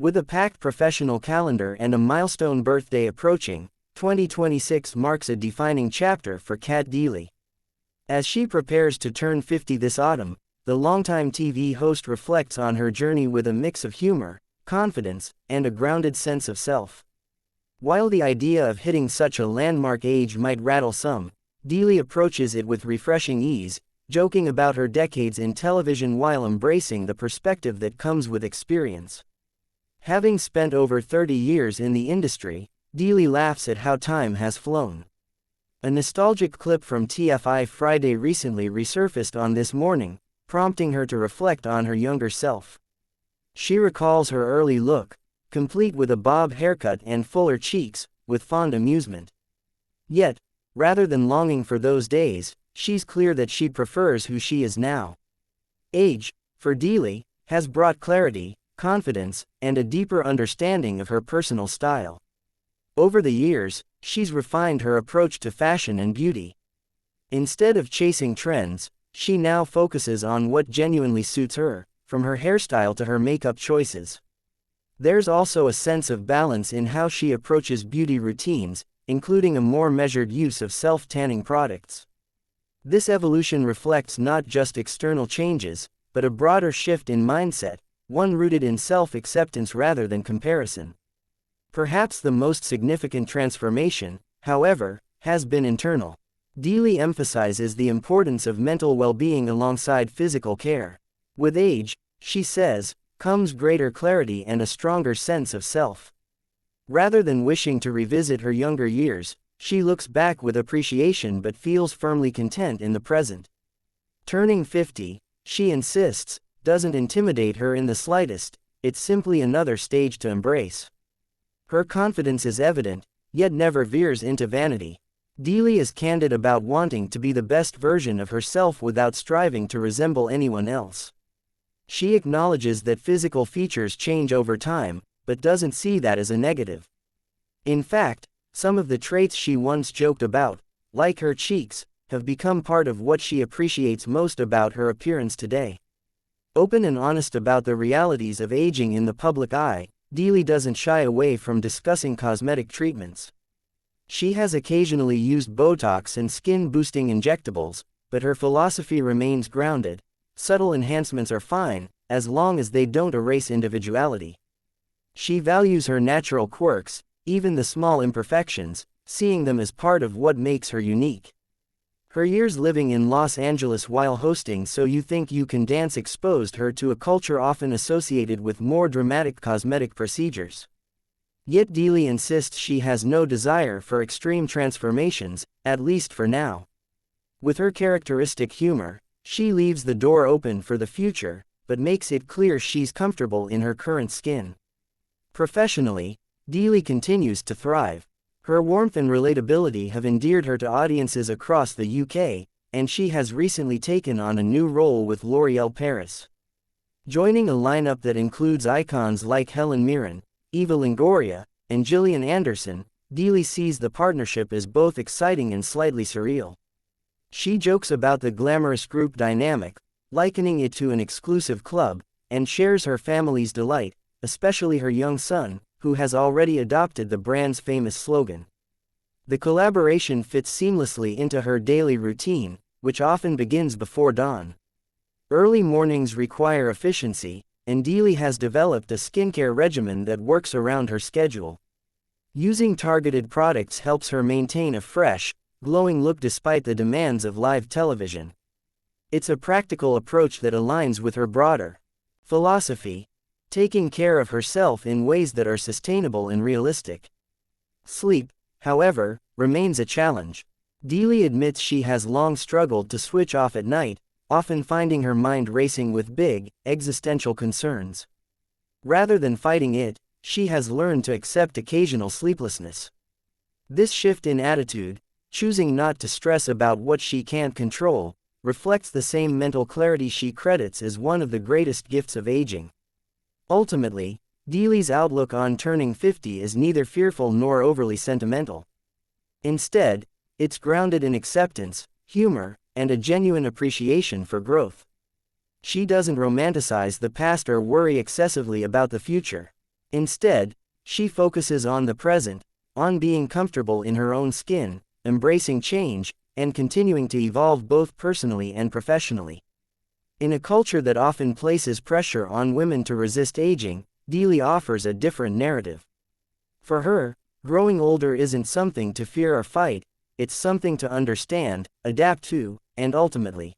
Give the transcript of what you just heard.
With a packed professional calendar and a milestone birthday approaching, 2026 marks a defining chapter for Kat Deeley. As she prepares to turn 50 this autumn, the longtime TV host reflects on her journey with a mix of humor, confidence, and a grounded sense of self. While the idea of hitting such a landmark age might rattle some, Deeley approaches it with refreshing ease, joking about her decades in television while embracing the perspective that comes with experience. Having spent over 30 years in the industry, Deeley laughs at how time has flown. A nostalgic clip from TFI Friday recently resurfaced on This Morning, prompting her to reflect on her younger self. She recalls her early look, complete with a bob haircut and fuller cheeks, with fond amusement. Yet, rather than longing for those days, she's clear that she prefers who she is now. Age, for Deeley, has brought clarity, confidence, and a deeper understanding of her personal style. Over the years, she's refined her approach to fashion and beauty. Instead of chasing trends, she now focuses on what genuinely suits her, from her hairstyle to her makeup choices. There's also a sense of balance in how she approaches beauty routines, including a more measured use of self-tanning products. This evolution reflects not just external changes, but a broader shift in mindset, one rooted in self-acceptance rather than comparison. Perhaps the most significant transformation, however, has been internal. Deeley emphasizes the importance of mental well-being alongside physical care. With age, she says, comes greater clarity and a stronger sense of self. Rather than wishing to revisit her younger years, she looks back with appreciation but feels firmly content in the present. Turning 50, she insists, doesn't intimidate her in the slightest, it's simply another stage to embrace. Her confidence is evident, yet never veers into vanity. Deeley is candid about wanting to be the best version of herself without striving to resemble anyone else. She acknowledges that physical features change over time, but doesn't see that as a negative. In fact, some of the traits she once joked about, like her cheeks, have become part of what she appreciates most about her appearance today. Open and honest about the realities of aging in the public eye, Deeley doesn't shy away from discussing cosmetic treatments. She has occasionally used Botox and skin-boosting injectables, but her philosophy remains grounded. Subtle enhancements are fine, as long as they don't erase individuality. She values her natural quirks, even the small imperfections, seeing them as part of what makes her unique. Her years living in Los Angeles while hosting So You Think You Can Dance exposed her to a culture often associated with more dramatic cosmetic procedures. Yet Deeley insists she has no desire for extreme transformations, at least for now. With her characteristic humor, she leaves the door open for the future, but makes it clear she's comfortable in her current skin. Professionally, Deeley continues to thrive. Her warmth and relatability have endeared her to audiences across the UK, and she has recently taken on a new role with L'Oréal Paris. Joining a lineup that includes icons like Helen Mirren, Eva Longoria, and Gillian Anderson, Deeley sees the partnership as both exciting and slightly surreal. She jokes about the glamorous group dynamic, likening it to an exclusive club, and shares her family's delight, especially her young son, who has already adopted the brand's famous slogan. The collaboration fits seamlessly into her daily routine, which often begins before dawn. Early mornings require efficiency, and Deeley has developed a skincare regimen that works around her schedule. Using targeted products helps her maintain a fresh, glowing look despite the demands of live television. It's a practical approach that aligns with her broader philosophy, taking care of herself in ways that are sustainable and realistic. Sleep, however, remains a challenge. Deeley admits she has long struggled to switch off at night, often finding her mind racing with big, existential concerns. Rather than fighting it, she has learned to accept occasional sleeplessness. This shift in attitude, choosing not to stress about what she can't control, reflects the same mental clarity she credits as one of the greatest gifts of aging. Ultimately, Deeley's outlook on turning 50 is neither fearful nor overly sentimental. Instead, it's grounded in acceptance, humor, and a genuine appreciation for growth. She doesn't romanticize the past or worry excessively about the future. Instead, she focuses on the present, on being comfortable in her own skin, embracing change, and continuing to evolve both personally and professionally. In a culture that often places pressure on women to resist aging, Deeley offers a different narrative. For her, growing older isn't something to fear or fight, it's something to understand, adapt to, and ultimately